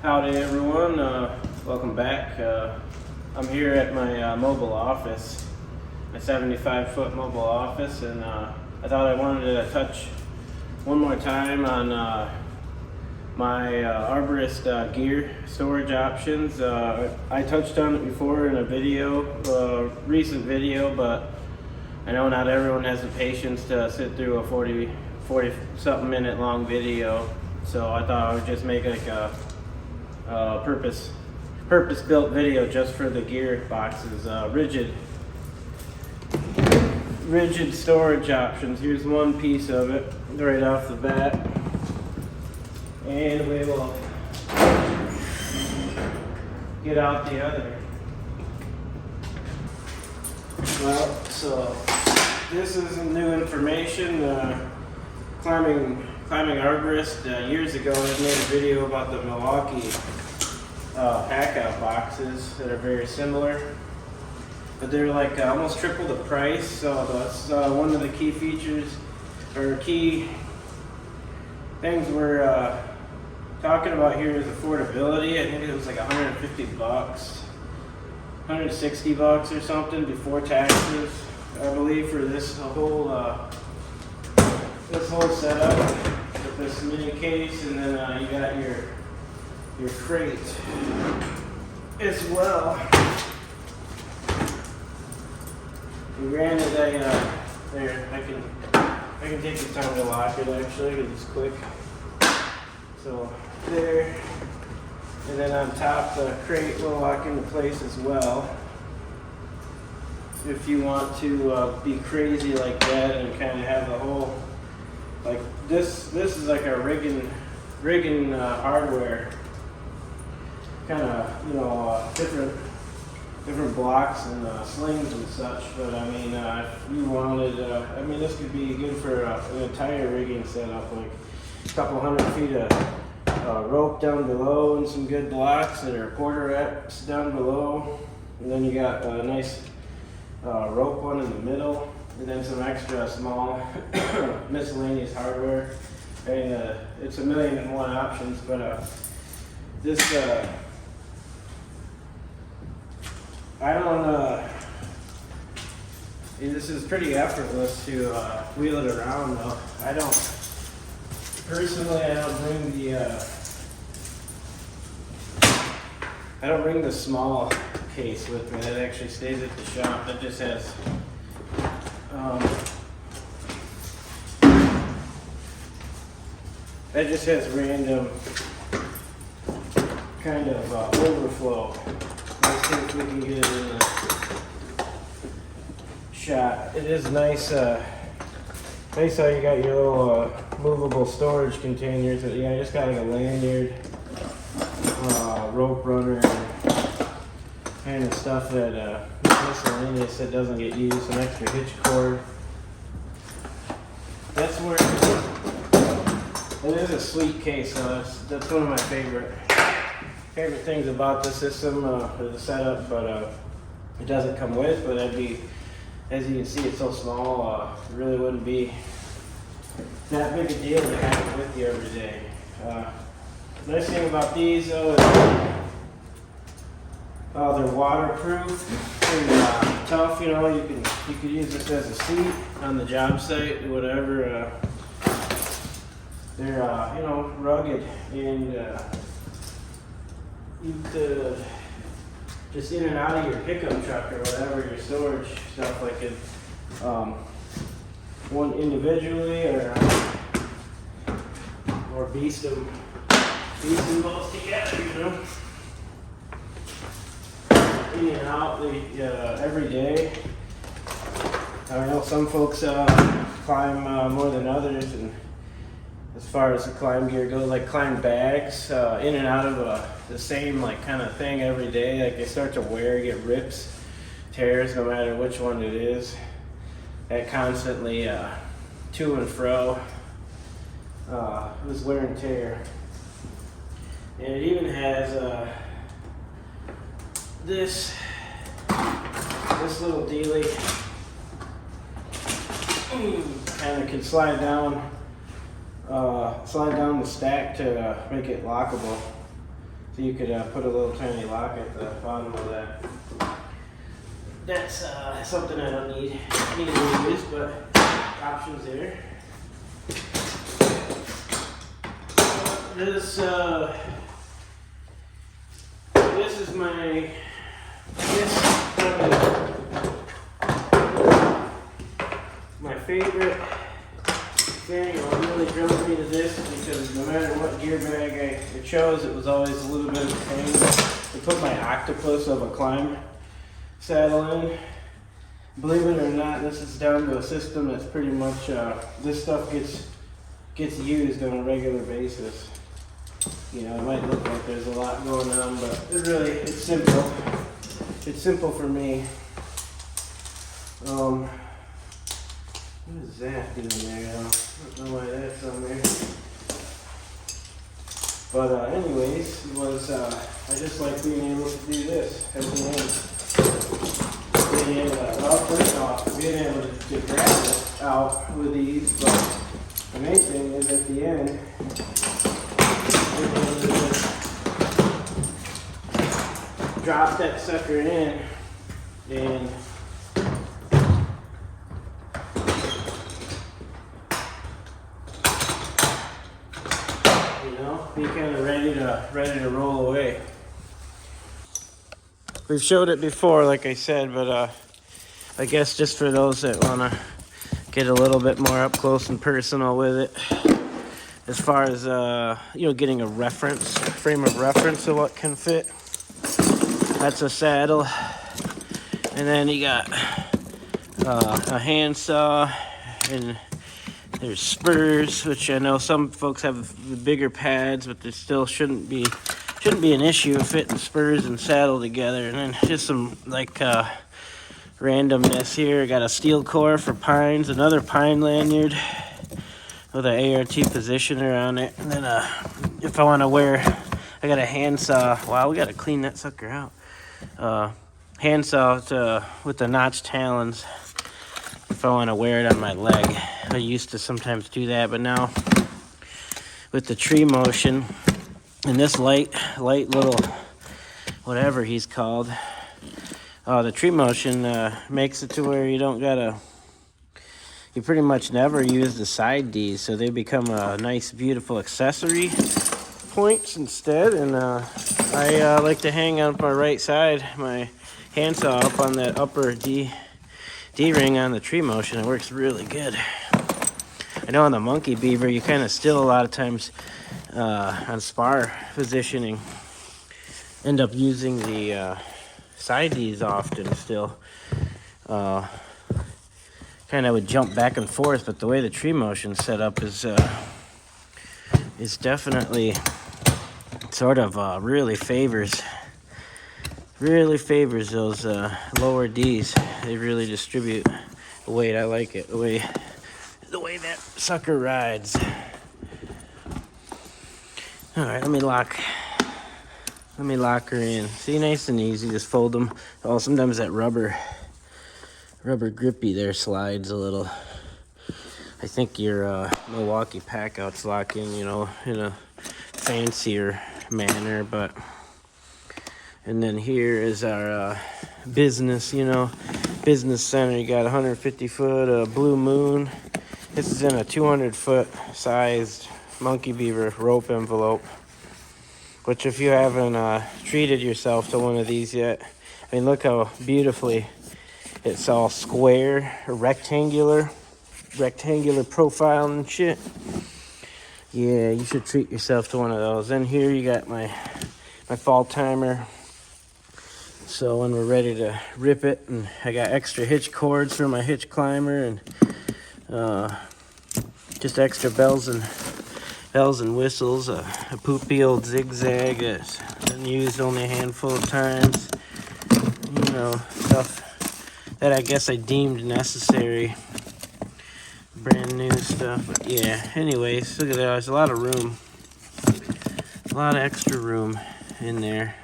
Howdy everyone, welcome back. I'm here at my mobile office, my 75-foot mobile office, and I thought I wanted to touch one more time on my Arborist gear storage options. I touched on it before in a video, recent video, but I know not everyone has the patience to sit through a 40 something minute long video, so I thought I would just make like a purpose-built video just for the gear boxes. Ridgid storage options. Here's one piece of it right off the bat, and we will get out the other. Well, so this is some new information. Climbing Arborist years ago, I made a video about the Milwaukee pack-out boxes that are very similar, but they're like almost triple the price. So that's one of the key features or key things we're talking about here is affordability. I think it was like 150 bucks, 160 bucks or something before taxes, I believe, for this whole setup with this mini case, and then you got your crate as well. And granted, there I can take the time to lock it actually, because it's quick. So there, and then on top the crate will lock into place as well. If you want to be crazy like that and kind of have the whole, like this is like a rigging hardware kind of, you know, different blocks and slings and such. But I mean, if you wanted, I mean, this could be good for an entire rigging setup, like a couple hundred feet of rope down below and some good blocks that are quarter reps down below, and then you got a nice rope one in the middle, and then some extra small miscellaneous hardware. And it's 1,000,001 options, but this I don't this is pretty effortless to wheel it around though. I don't bring the small case with me. That actually stays at the shop. That just has random kind of overflow. Let's see if we can get it in the shot. It is nice. Nice how you got your little movable storage containers. Yeah, I just got like a lanyard, rope runner, kind of stuff that miscellaneous that doesn't get used. Some extra hitch cord. That's where it is a sweet case. So that's one of my favorite things about the system, for the setup. But it doesn't come with. But that'd be, as you can see, it's so small. It really wouldn't be that big a deal to have it with you every day. Nice thing about these though is they're waterproof and tough. You know, you could use this as a seat on the job site or whatever. They're you know, rugged, and you could just in and out of your pickup truck or whatever, your storage stuff, like it one individually or beast them both together, you know. In and out every day. I know some folks climb more than others, and as far as the climb gear goes, like climb bags in and out of the same like kind of thing every day. Like they start to wear, get rips, tears, no matter which one it is. That constantly to and fro this wear and tear. And it even has this little dealie kind of can slide down the stack to make it lockable. So you could put a little tiny lock at the bottom of that. That's something I don't need to use, but options there. This is my favorite thing. What really drove me to this because no matter what gear bag I chose, it was always a little bit of a pain to put my octopus of a climb saddle in. Believe it or not, this is down to a system that's pretty much this stuff gets used on a regular basis. You know, it might look like there's a lot going on, but it's simple. It's simple for me. What is that doing there? I don't know why that's on there. But anyways, I just like being able to do this at the end. Being able to, well, first off, being able to grab it out with ease, but the main thing is at the end, being able to just drop that sucker in and be kind of ready to roll away. We've showed it before, like I said, but I guess just for those that want to get a little bit more up close and personal with it, as far as getting a frame of reference of what can fit. That's a saddle, and then you got a handsaw, and there's spurs, which I know some folks have the bigger pads, but there still shouldn't be an issue of fitting spurs and saddle together. And then just some randomness here. I got a steel core for pines, another pine lanyard with an ART positioner on it. And then if I want to wear, I got a handsaw. Wow, we got to clean that sucker out. Handsaw with the notched talons. If I want to wear it on my leg. I used to sometimes do that, but now with the tree motion and this light little whatever he's called, the tree motion makes it to where you pretty much never use the side Ds, so they become a nice beautiful accessory points instead. And I like to hang up my right side, my handsaw up on that upper D-ring on the tree motion. It works really good. I know on the monkey beaver, you kind of still a lot of times on spar positioning end up using the side Ds often still. Kind of would jump back and forth, but the way the tree motion set up is definitely sort of really favors those lower Ds. They really distribute the weight. I like it, the way that sucker rides. All right, let me lock her in. See, nice and easy. Just fold them. Oh, sometimes that rubber grippy there slides a little. I think your Milwaukee packouts lock in, in a fancier manner, but. And then here is our business, business center. You got 150 foot Blue Moon. This is in a 200 foot sized monkey beaver rope envelope, which if you haven't treated yourself to one of these yet, I mean, look how beautifully it's all square, rectangular profile and shit. Yeah, you should treat yourself to one of those. Then here you got my fall timer. So when we're ready to rip it, and I got extra hitch cords for my hitch climber, and just extra bells and whistles. A poopy old zigzag that's been used only a handful of times. Stuff that I guess I deemed necessary. Brand new stuff. But yeah, anyways, look at that. There's a lot of room. A lot of extra room in there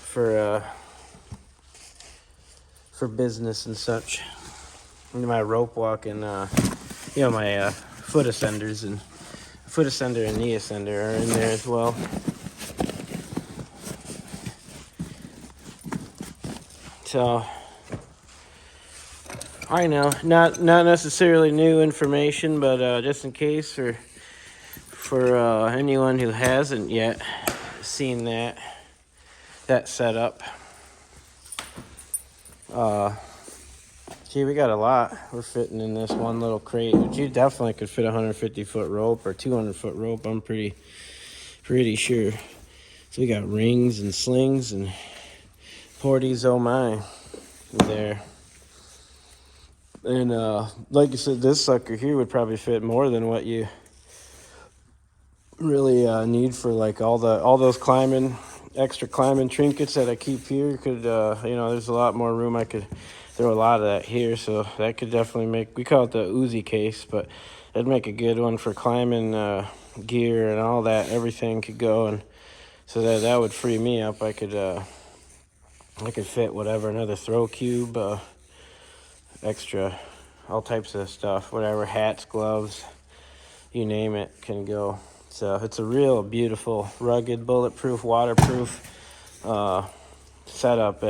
for business and such. And my rope walk and my foot ascender and knee ascender are in there as well. So I know, not necessarily new information, but just in case, or for anyone who hasn't yet seen that setup. Gee, we got a lot. We're fitting in this one little crate, which you definitely could fit a 150-foot rope or 200-foot rope. I'm pretty sure. So we got rings and slings and porties, oh my, there. And like you said, this sucker here would probably fit more than what you really need for like all those extra climbing trinkets that I keep here. Could there's a lot more room. I could throw a lot of that here, so that could definitely make, we call it the Uzi case, but it'd make a good one for climbing gear and all that. Everything could go, and so that would free me up. I could fit whatever, another throw cube, extra, all types of stuff, whatever, hats, gloves, you name it, can go. So it's a real beautiful, rugged, bulletproof, waterproof setup.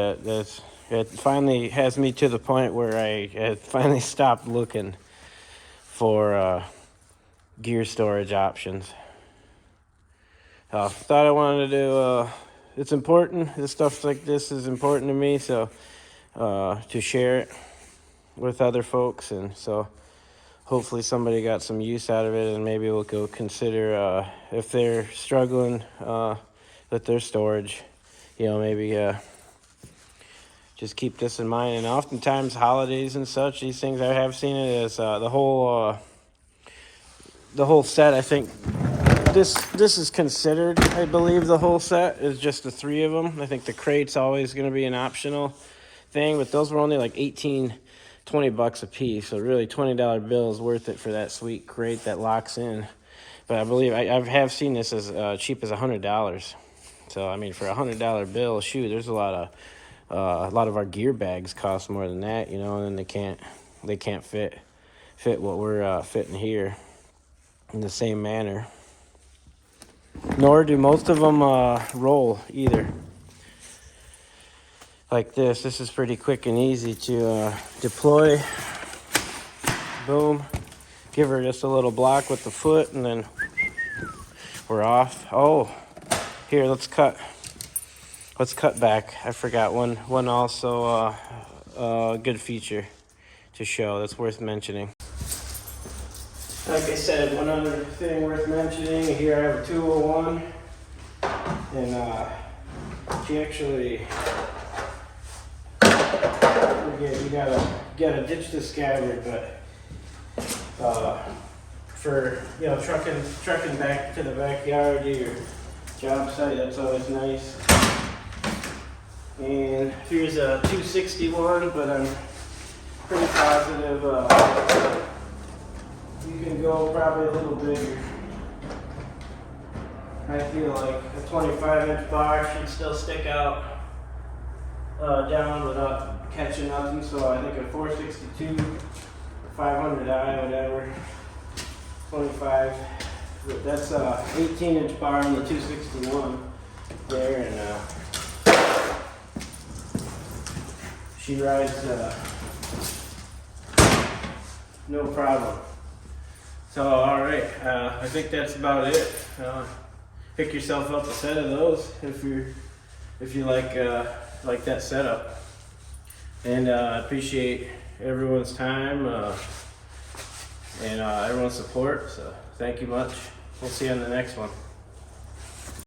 It finally has me to the point where I finally stopped looking for gear storage options. Thought I wanted to do, it's important, this stuff like this is important to me, so to share it with other folks, and so hopefully somebody got some use out of it, and maybe we'll go consider if they're struggling with their storage, maybe just keep this in mind. And oftentimes holidays and such, these things, I have seen it as the whole set. I think this is considered, I believe the whole set is just the 3 of them. I think the crate's always going to be an optional thing, but those were only like $20 a piece, so really $20 bill is worth it for that sweet crate that locks in. But I believe I have seen this as cheap as $100. So I mean, for a $100 bill, shoot, there's a lot of our gear bags cost more than that, and they can't fit what we're fitting here in the same manner. Nor do most of them roll either. Like this is pretty quick and easy to deploy. Boom, give her just a little block with the foot, and then we're off. Oh, here, let's cut back. I forgot one also good feature to show that's worth mentioning. Like I said, one other thing worth mentioning, here I have a 201, and she actually, you gotta ditch the scabbard, but for trucking back to the backyard to your job site, that's always nice. And here's a 261, but I'm pretty positive you can go probably a little bigger. I feel like a 25-inch bar should still stick out down without catching nothing, so I think a 462, 500i, whatever, 25. That's a 18-inch bar on the 261 there, and she rides no problem. So, all right, I think that's about it. Pick yourself up a set of those if you like that setup. And I appreciate everyone's time and everyone's support. So, thank you much. We'll see you on the next one.